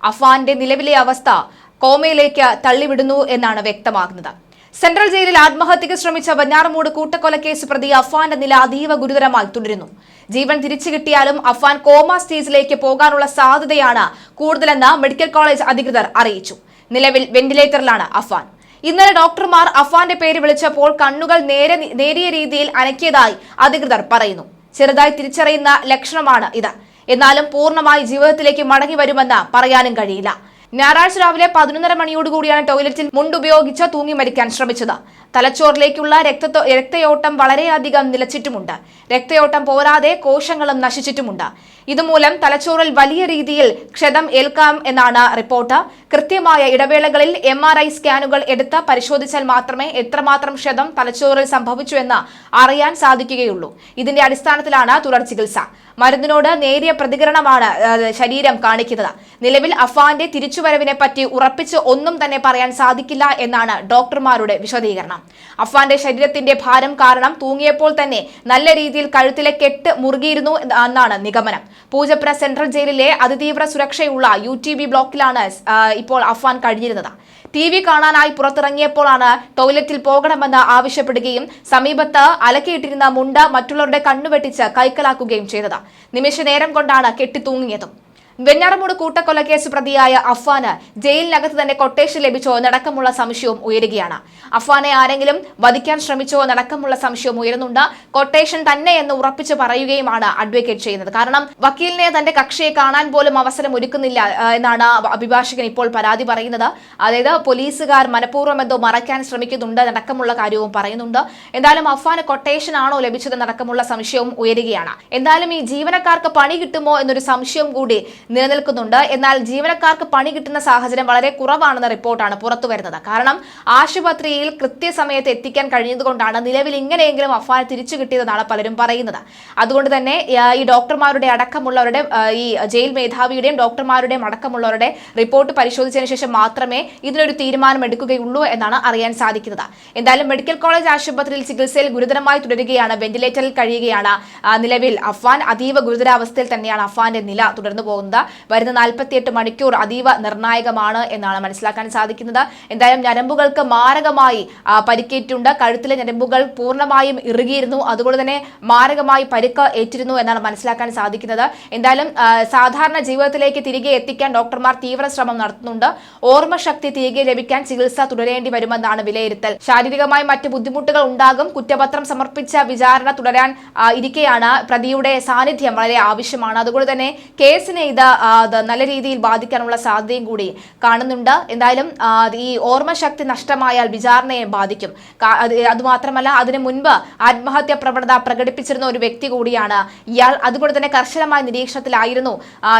അഫാന്റെ നിലവിലെ അവസ്ഥ കോമയിലേക്ക് തള്ളിവിടുന്നു എന്നാണ് വ്യക്തമാകുന്നത്. സെൻട്രൽ ജയിലിൽ ആത്മഹത്യക്ക് ശ്രമിച്ച വെഞ്ഞാറമൂട് കൂട്ടക്കൊലക്കേസ് പ്രതി അഫാന്റെ നില അതീവ ഗുരുതരമായി തുടരുന്നു. ജീവൻ തിരിച്ചു കിട്ടിയാലും അഫാൻ കോമ സ്റ്റേജിലേക്ക് പോകാനുള്ള സാധ്യതയാണ് കൂടുതലെന്ന് മെഡിക്കൽ കോളേജ് അധികൃതർ അറിയിച്ചു. നിലവിൽ വെന്റിലേറ്ററിലാണ് അഫാൻ. ഇന്നലെ ഡോക്ടർമാർ അഫാന്റെ പേര് വിളിച്ചപ്പോൾ കണ്ണുകൾ നേരിയ രീതിയിൽ അനക്കിയതായി അധികൃതർ പറയുന്നു. ചെറുതായി തിരിച്ചറിയുന്ന ലക്ഷണമാണ് ഇത്. എന്നാലും പൂർണ്ണമായി ജീവിതത്തിലേക്ക് മടങ്ങി വരുമെന്ന് പറയാനും കഴിയില്ല. ഞായറാഴ്ച രാവിലെ 11:30 മണിയോടുകൂടിയാണ് ടോയ്ലറ്റിൽ മുണ്ടുപയോഗിച്ച് തൂങ്ങി മരിക്കാൻ ശ്രമിച്ചത്. തലച്ചോറിലേക്കുള്ള രക്തയോട്ടം വളരെയധികം നിലച്ചിട്ടുമുണ്ട്. രക്തയോട്ടം പോരാതെ കോശങ്ങളും നശിച്ചിട്ടുമുണ്ട്. ഇതുമൂലം തലച്ചോറിൽ വലിയ രീതിയിൽ ക്ഷതം ഏൽക്കാം എന്നാണ് റിപ്പോർട്ട്. കൃത്യമായ ഇടവേളകളിൽ MRI സ്കാനുകൾ എടുത്ത് പരിശോധിച്ചാൽ മാത്രമേ എത്രമാത്രം ക്ഷതം തലച്ചോറിൽ സംഭവിച്ചു എന്ന് അറിയാൻ സാധിക്കുകയുള്ളൂ. ഇതിന്റെ അടിസ്ഥാനത്തിലാണ് തുടർ ചികിത്സ. മരുന്നിനോട് നേരിയ പ്രതികരണമാണ് ശരീരം കാണിക്കുന്നത്. നിലവിൽ അഫാന്റെ തിരിച്ചുവരവിനെ പറ്റി ഉറപ്പിച്ച് ഒന്നും തന്നെ പറയാൻ സാധിക്കില്ല എന്നാണ് ഡോക്ടർമാരുടെ വിശദീകരണം. അഫാന്റെ ശരീരത്തിന്റെ ഭാരം കാരണം തൂങ്ങിയപ്പോൾ തന്നെ നല്ല രീതിയിൽ കഴുത്തിലെ കെട്ട് മുറുകിയിരുന്നു എന്നാണ് നിഗമനം. പൂജപ്പുര സെൻട്രൽ ജയിലിലെ അതിതീവ്ര സുരക്ഷയുള്ള UTB ബ്ലോക്കിലാണ് ഇപ്പോൾ അഫാൻ കഴിഞ്ഞിരുന്നത്. TV കാണാനായി പുറത്തിറങ്ങിയപ്പോഴാണ് ടോയ്ലറ്റിൽ പോകണമെന്ന് ആവശ്യപ്പെടുകയും സമീപത്ത് അലക്കിയിട്ടിരുന്ന മുണ്ട് മറ്റുള്ളവരുടെ കണ്ണുവെട്ടിച്ച് കൈക്കലാക്കുകയും ചെയ്തത്. നിമിഷ നേരം കൊണ്ടാണ് കെട്ടിത്തൂങ്ങിയതും. വെഞ്ഞാറമൂട് കൂട്ടക്കൊലക്കേസ് പ്രതിയായ അഫാന് ജയിലിനകത്ത് തന്നെ കൊട്ടേഷൻ ലഭിച്ചോ എന്നടക്കമുള്ള സംശയവും ഉയരുകയാണ്. അഫാനെ ആരെങ്കിലും വധിക്കാൻ ശ്രമിച്ചോ എന്നടക്കമുള്ള സംശയവും ഉയരുന്നുണ്ട്. കൊട്ടേഷൻ തന്നെ എന്ന് ഉറപ്പിച്ച് പറയുകയുമാണ് അഡ്വക്കേറ്റ് ചെയ്യുന്നത്. കാരണം വക്കീലിനെ തന്റെ കക്ഷിയെ കാണാൻ പോലും അവസരം ഒരുക്കുന്നില്ല എന്നാണ് അഭിഭാഷകൻ ഇപ്പോൾ പരാതി പറയുന്നത്. അതായത് പോലീസുകാർ മനഃപൂർവ്വം എന്തോ മറയ്ക്കാൻ ശ്രമിക്കുന്നുണ്ട് എന്നടക്കമുള്ള കാര്യവും പറയുന്നുണ്ട്. എന്തായാലും അഫാന് കൊട്ടേഷൻ ആണോ ലഭിച്ചതെന്നടക്കമുള്ള സംശയവും ഉയരുകയാണ്. എന്തായാലും ഈ ജീവനക്കാർക്ക് പണി കിട്ടുമോ എന്നൊരു സംശയം കൂടി നിലനിൽക്കുന്നുണ്ട്. എന്നാൽ ജീവനക്കാർക്ക് പണി കിട്ടുന്ന സാഹചര്യം വളരെ കുറവാണെന്ന റിപ്പോർട്ടാണ് പുറത്തു വരുന്നത്. കാരണം ആശുപത്രിയിൽ കൃത്യസമയത്ത് എത്തിക്കാൻ കഴിഞ്ഞതുകൊണ്ടാണ് നിലവിൽ ഇങ്ങനെയെങ്കിലും അഫാൻ തിരിച്ചു കിട്ടിയതെന്നാണ് പലരും പറയുന്നത്. അതുകൊണ്ട് തന്നെ ഈ ഡോക്ടർമാരുടെ അടക്കമുള്ളവരുടെ ഈ ജയിൽ മേധാവിയുടെയും ഡോക്ടർമാരുടെയും അടക്കമുള്ളവരുടെ റിപ്പോർട്ട് പരിശോധിച്ചതിന് ശേഷം മാത്രമേ ഇതിനൊരു തീരുമാനം എടുക്കുകയുള്ളൂ എന്നാണ് അറിയാൻ സാധിക്കുന്നത്. എന്തായാലും മെഡിക്കൽ കോളേജ് ആശുപത്രിയിൽ ചികിത്സയിൽ ഗുരുതരമായി തുടരുകയാണ്. വെന്റിലേറ്ററിൽ കഴിയുകയാണ് നിലവിൽ അഫാൻ. അതീവ ഗുരുതരാവസ്ഥയിൽ തന്നെയാണ് അഫാന്റെ നില തുടർന്നു പോകുന്നത്. വരുന്ന 48 മണിക്കൂർ അതീവ നിർണായകമാണ് എന്നാണ് മനസ്സിലാക്കാൻ സാധിക്കുന്നത്. എന്തായാലും ഞരമ്പുകൾക്ക് മാരകമായി പരിക്കേറ്റിട്ടുണ്ട്. കഴുത്തിലെ ഞരമ്പുകൾ പൂർണ്ണമായും ഇറുകിയിരുന്നു. അതുകൊണ്ട് തന്നെ മാരകമായി പരിക്ക് ഏറ്റിരുന്നു എന്നാണ് മനസ്സിലാക്കാൻ സാധിക്കുന്നത്. എന്തായാലും സാധാരണ ജീവിതത്തിലേക്ക് തിരികെ എത്തിക്കാൻ ഡോക്ടർമാർ തീവ്ര ശ്രമം നടത്തുന്നുണ്ട്. ഓർമ്മശക്തി തിരികെ ലഭിക്കാൻ ചികിത്സ തുടരേണ്ടി വരുമെന്നാണ് വിലയിരുത്തൽ. ശാരീരികമായി മറ്റ് ബുദ്ധിമുട്ടുകൾ ഉണ്ടാകും. കുറ്റപത്രം സമർപ്പിച്ച വിചാരണ തുടരാൻ ഇരിക്കെയാണ് പ്രതിയുടെ സാന്നിധ്യം വളരെ ആവശ്യമാണ്. അതുകൊണ്ട് തന്നെ കേസിനെ ഇത് നല്ല രീതിയിൽ ബാധിക്കാനുള്ള സാധ്യതയും കൂടി കാണുന്നുണ്ട്. എന്തായാലും ഈ ഓർമ്മശക്തി നഷ്ടമായാൽ വിചാരണയെ ബാധിക്കും. അതുമാത്രമല്ല, അതിനു മുൻപ് ആത്മഹത്യാ പ്രവണത പ്രകടിപ്പിച്ചിരുന്ന ഒരു വ്യക്തി കൂടിയാണ് ഇയാൾ. അതുകൊണ്ട് തന്നെ കർശനമായ നിരീക്ഷണത്തിലായിരുന്നു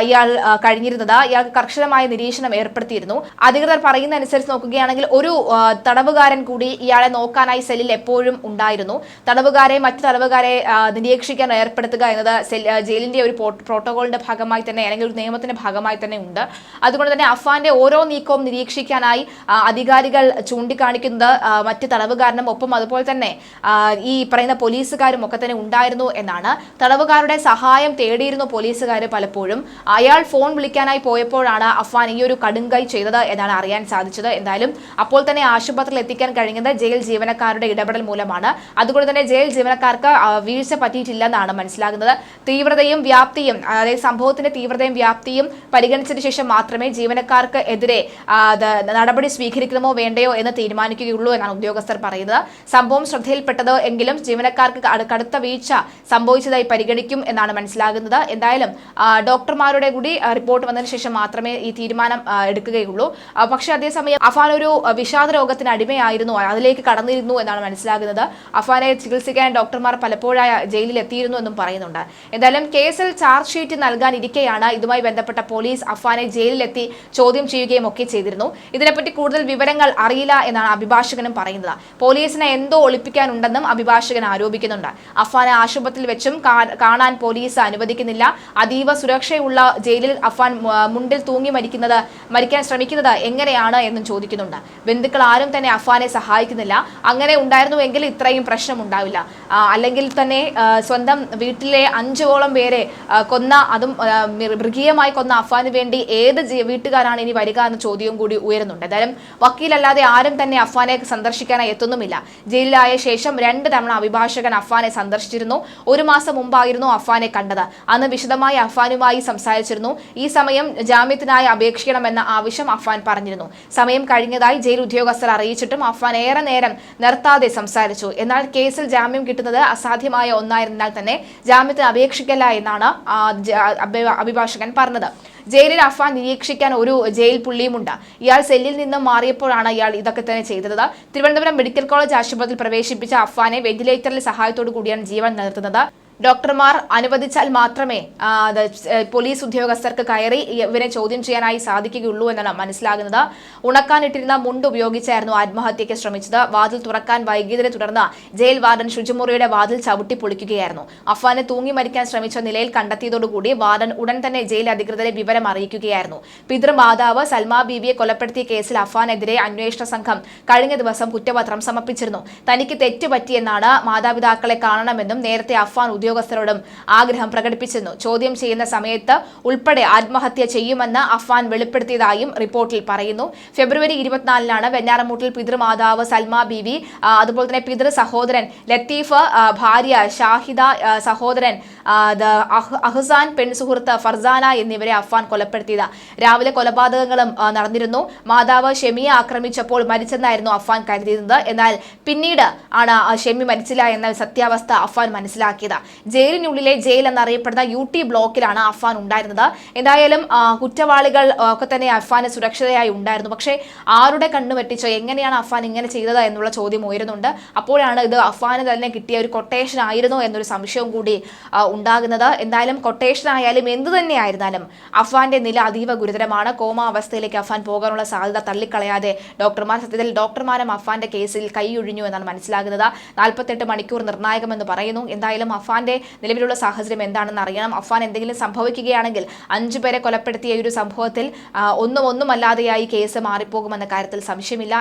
ഇയാൾ കഴിഞ്ഞിരുന്നത്. ഇയാൾക്ക് കർശനമായ നിരീക്ഷണം ഏർപ്പെടുത്തിയിരുന്നു. അധികൃതർ പറയുന്ന അനുസരിച്ച് നോക്കുകയാണെങ്കിൽ ഒരു തടവുകാരൻ കൂടി ഇയാളെ നോക്കാനായി സെല്ലിൽ എപ്പോഴും ഉണ്ടായിരുന്നു. മറ്റു തടവുകാരെ നിരീക്ഷിക്കാൻ ഏർപ്പെടുത്തുക എന്നത് ജയിലിന്റെ ഒരു പ്രോട്ടോകോളിന്റെ ഭാഗമായി തന്നെ അല്ലെങ്കിൽ ഒരു നിയമത്തിന്റെ ഭാഗമായി തന്നെ ഉണ്ട്. അതുകൊണ്ട് തന്നെ അഫാന്റെ ഓരോ നീക്കവും നിരീക്ഷിക്കാനായി അധികാരികൾ ചൂണ്ടിക്കാണിക്കുന്നത് മറ്റ് തടവുകാരനും ഒപ്പം അതുപോലെ തന്നെ ഈ പറയുന്ന പോലീസുകാരും ഒക്കെ തന്നെ ഉണ്ടായിരുന്നു എന്നാണ്. തടവുകാരുടെ സഹായം തേടിയിരുന്നു പോലീസുകാർ പലപ്പോഴും. അയാൾ ഫോൺ വിളിക്കാനായി പോയപ്പോഴാണ് അഫാൻ ഈ ഒരു കടുങ്കൈ ചെയ്തത് എന്നാണ് അറിയാൻ സാധിച്ചത്. എന്തായാലും അപ്പോൾ തന്നെ ആശുപത്രിയിൽ എത്തിക്കാൻ കഴിഞ്ഞത് ജയിൽ ജീവനക്കാരുടെ ഇടപെടൽ മൂലമാണ്. അതുകൊണ്ട് തന്നെ ജയിൽ ജീവനക്കാർക്ക് വീഴ്ച പറ്റിയിട്ടില്ലെന്നാണ് മനസ്സിലാകുന്നത്. തീവ്രതയും വ്യാപ്തിയും, അതായത് സംഭവത്തിന്റെ തീവ്രതയും വ്യാപ്തിയും പരിഗണിച്ചതിന് ശേഷം മാത്രമേ ജീവനക്കാർക്ക് എതിരെ നടപടി സ്വീകരിക്കണമോ വേണ്ടയോ എന്ന് തീരുമാനിക്കുകയുള്ളൂ എന്നാണ് ഉദ്യോഗസ്ഥർ പറയുന്നത്. സംഭവം ശ്രദ്ധയിൽപ്പെട്ടത് എങ്കിലും ജീവനക്കാർക്ക് കടുത്ത വീഴ്ച സംഭവിച്ചതായി പരിഗണിക്കും എന്നാണ് മനസ്സിലാകുന്നത്. എന്തായാലും ഡോക്ടർമാരുടെ കൂടി റിപ്പോർട്ട് വന്നതിന് ശേഷം മാത്രമേ ഈ തീരുമാനം എടുക്കുകയുള്ളൂ. പക്ഷേ അതേസമയം അഫാൻ ഒരു വിഷാദ രോഗത്തിന് അടിമയായിരുന്നു, അതിലേക്ക് കടന്നിരുന്നു എന്നാണ് മനസ്സിലാകുന്നത്. അഫാനെ ചികിത്സിക്കാൻ ഡോക്ടർമാർ പലപ്പോഴായി ജയിലിൽ എത്തിയിരുന്നു എന്നും പറയുന്നുണ്ട്. എന്തായാലും കേസിൽ ചാർജ് ഷീറ്റ് നൽകാൻ ഇരിക്കെയാണ് ഇതുമായി ബന്ധപ്പെട്ട പോലീസ് അഫാനെ ജയിലിലെത്തി ചോദ്യം ചെയ്യുകയും ഒക്കെ ചെയ്തിരുന്നു. ഇതിനെപ്പറ്റി കൂടുതൽ വിവരങ്ങൾ അറിയില്ല എന്നാണ് അഭിഭാഷകനും പറയുന്നത്. പോലീസിനെ എന്തോ ഒളിപ്പിക്കാനുണ്ടെന്നും അഭിഭാഷകൻ ആരോപിക്കുന്നുണ്ട്. അഫാനെ ആശുപത്രിയിൽ വെച്ചും കാണാൻ പോലീസ് അനുവദിക്കുന്നില്ല. അതീവ സുരക്ഷയുള്ള ജയിലിൽ അഫാൻ മുണ്ടിൽ തൂങ്ങി മരിക്കാൻ ശ്രമിക്കുന്നത് എങ്ങനെയാണ് എന്നും ചോദിക്കുന്നുണ്ട്. ബന്ധുക്കൾ ആരും തന്നെ അഫാനെ സഹായിക്കുന്നില്ല. അങ്ങനെ ഉണ്ടായിരുന്നുവെങ്കിൽ ഇത്രയും പ്രശ്നം ഉണ്ടാവില്ല. അല്ലെങ്കിൽ തന്നെ സ്വന്തം വീട്ടിലെ 5ഓളം പേരെ കൊന്ന, അതും മൃഗീയമായി കൊന്ന അഫാന് വേണ്ടി ഏത് വീട്ടുകാരാണ് ഇനി വരിക എന്ന ചോദ്യവും കൂടി ഉയരുന്നുണ്ട്. എന്തായാലും വക്കീലല്ലാതെ ആരും തന്നെ അഫാനെ സന്ദർശിക്കാനായി എത്തുന്നുമില്ല. ജയിലിലായ ശേഷം 2 തവണ അഭിഭാഷകൻ അഫാനെ സന്ദർശിച്ചിരുന്നു. 1 മാസം മുമ്പായിരുന്നു അഫാനെ കണ്ടത്. അന്ന് വിശദമായി അഫാനുമായി സംസാരിച്ചിരുന്നു. ഈ സമയം ജാമ്യത്തിനായി അപേക്ഷിക്കണമെന്ന ആവശ്യം അഫാൻ പറഞ്ഞിരുന്നു. സമയം കഴിഞ്ഞതായി ജയിൽ ഉദ്യോഗസ്ഥർ അറിയിച്ചിട്ടും അഫാൻ ഏറെ നേരം നിർത്താതെ സംസാരിച്ചു. എന്നാൽ കേസിൽ ജാമ്യം കിട്ടുന്നത് അസാധ്യമായ ഒന്നായിരുന്നാൽ തന്നെ ജാമ്യത്തിന് അപേക്ഷിക്കല്ല എന്നാണ് അഭിഭാഷകൻ പറഞ്ഞത്. ജയിലിൽ അഫാൻ നിരീക്ഷിക്കാൻ ഒരു ജയിൽ പുള്ളിയുമുണ്ട്. ഇയാൾ സെല്ലിൽ നിന്നും മാറിയപ്പോഴാണ് ഇയാൾ ഇതൊക്കെ തന്നെ ചെയ്തത്. തിരുവനന്തപുരം മെഡിക്കൽ കോളേജ് ആശുപത്രിയിൽ പ്രവേശിപ്പിച്ച അഫാനെ വെന്റിലേറ്ററിൽ സഹായത്തോടു കൂടിയാണ് ജീവൻ നിലനിർത്തുന്നത്. ഡോക്ടർമാർ അനുവദിച്ചാൽ മാത്രമേ പോലീസ് ഉദ്യോഗസ്ഥർക്ക് കയറി ഇവരെ ചോദ്യം ചെയ്യാനായി സാധിക്കുകയുള്ളൂ എന്നാണ് മനസ്സിലാകുന്നത്. ഉണക്കാനിട്ടിരുന്ന മുണ്ട് ഉപയോഗിച്ചായിരുന്നു ആത്മഹത്യയ്ക്ക് ശ്രമിച്ചത്. വാതിൽ തുറക്കാൻ വൈകിയതിനെ തുടർന്ന് ജയിൽ വാർഡൻ ശുചിമുറിയുടെ വാതിൽ ചവിട്ടി പൊളിക്കുകയായിരുന്നു. അഫാനെ തൂങ്ങി മരിക്കാൻ ശ്രമിച്ച നിലയിൽ കണ്ടെത്തിയതോടുകൂടി വാർഡൻ ഉടൻ തന്നെ ജയിൽ അധികൃതരെ വിവരം അറിയിക്കുകയായിരുന്നു. പിതൃമാതാവ് സൽമാ ബീവിയെ കൊലപ്പെടുത്തിയ കേസിൽ അഫാനെതിരെ അന്വേഷണ സംഘം കഴിഞ്ഞ ദിവസം കുറ്റപത്രം സമർപ്പിച്ചിരുന്നു. തനിക്ക് തെറ്റുപറ്റിയെന്നാണ് മാതാപിതാക്കളെ കാണണമെന്നും നേരത്തെ അഫാൻ ഉദ്യോഗസ്ഥരോടും ആഗ്രഹം പ്രകടിപ്പിച്ചിരുന്നു. ചോദ്യം ചെയ്യുന്ന സമയത്ത് ഉൾപ്പെടെ ആത്മഹത്യ ചെയ്യുമെന്ന് അഫാൻ വെളിപ്പെടുത്തിയതായും റിപ്പോർട്ടിൽ പറയുന്നു. ഫെബ്രുവരി 24-നാണ് വെഞ്ഞാറമൂട്ടിൽ പിതൃമാതാവ് സൽമാ ബീവി, അതുപോലെ തന്നെ പിതൃ സഹോദരൻ ലത്തീഫ്, ഭാര്യ ഷാഹിദ, സഹോദരൻ അഹ്സാൻ, പെൺസുഹൃത്ത് ഫർസാന എന്നിവരെ അഫാൻ കൊലപ്പെടുത്തിയത്. രാവിലെ കൊലപാതകങ്ങളും നടന്നിരുന്നു. മാതാവ് ഷെമിയെ ആക്രമിച്ചപ്പോൾ മരിച്ചെന്നായിരുന്നു അഫാൻ കരുതിയിരുന്നത്. എന്നാൽ പിന്നീട് ആണ് ഷെമി മരിച്ചില്ല എന്ന സത്യാവസ്ഥ അഫാൻ മനസ്സിലാക്കിയത്. ജയിലിനുള്ളിലെ ജയിൽ എന്നറിയപ്പെടുന്ന UT ബ്ലോക്കിലാണ് അഫാൻ ഉണ്ടായിരുന്നത്. എന്തായാലും കുറ്റവാളികൾ ഒക്കെ തന്നെ അഫാന് സുരക്ഷിതയായി ഉണ്ടായിരുന്നു. പക്ഷേ ആരുടെ കണ്ണു വെട്ടിച്ചോ, എങ്ങനെയാണ് അഫാൻ ഇങ്ങനെ ചെയ്തത് എന്നുള്ള ചോദ്യം ഉയരുന്നുണ്ട്. അപ്പോഴാണ് ഇത് അഫാന് തന്നെ കിട്ടിയ ഒരു കൊട്ടേഷൻ ആയിരുന്നോ എന്നൊരു സംശയവും കൂടി ഉണ്ടാകുന്നത്. എന്തായാലും കൊട്ടേഷൻ ആയാലും എന്തു തന്നെയായിരുന്നാലും അഫാന്റെ നില അതീവ ഗുരുതരമാണ്. കോമ അവസ്ഥയിലേക്ക് അഫാൻ പോകാനുള്ള സാധ്യത തള്ളിക്കളയാതെ സത്യത്തിൽ ഡോക്ടർമാരും അഫാന്റെ കേസിൽ കൈയൊഴിഞ്ഞു എന്നാണ് മനസ്സിലാകുന്നത്. 48 മണിക്കൂർ നിർണായകമെന്ന് പറയുന്നു. എന്തായാലും അഫാന്റെ നിലവിലുള്ള സാഹചര്യം എന്താണെന്ന് അറിയണം. അഫാൻ എന്തെങ്കിലും സംഭവിക്കുകയാണെങ്കിൽ 5 പേരെ കൊലപ്പെടുത്തിയ ഒരു സംഭവത്തിൽ ഒന്നുമല്ലാതെയായി കേസ് മാറിപ്പോകുമെന്ന കാര്യത്തിൽ സംശയമില്ല.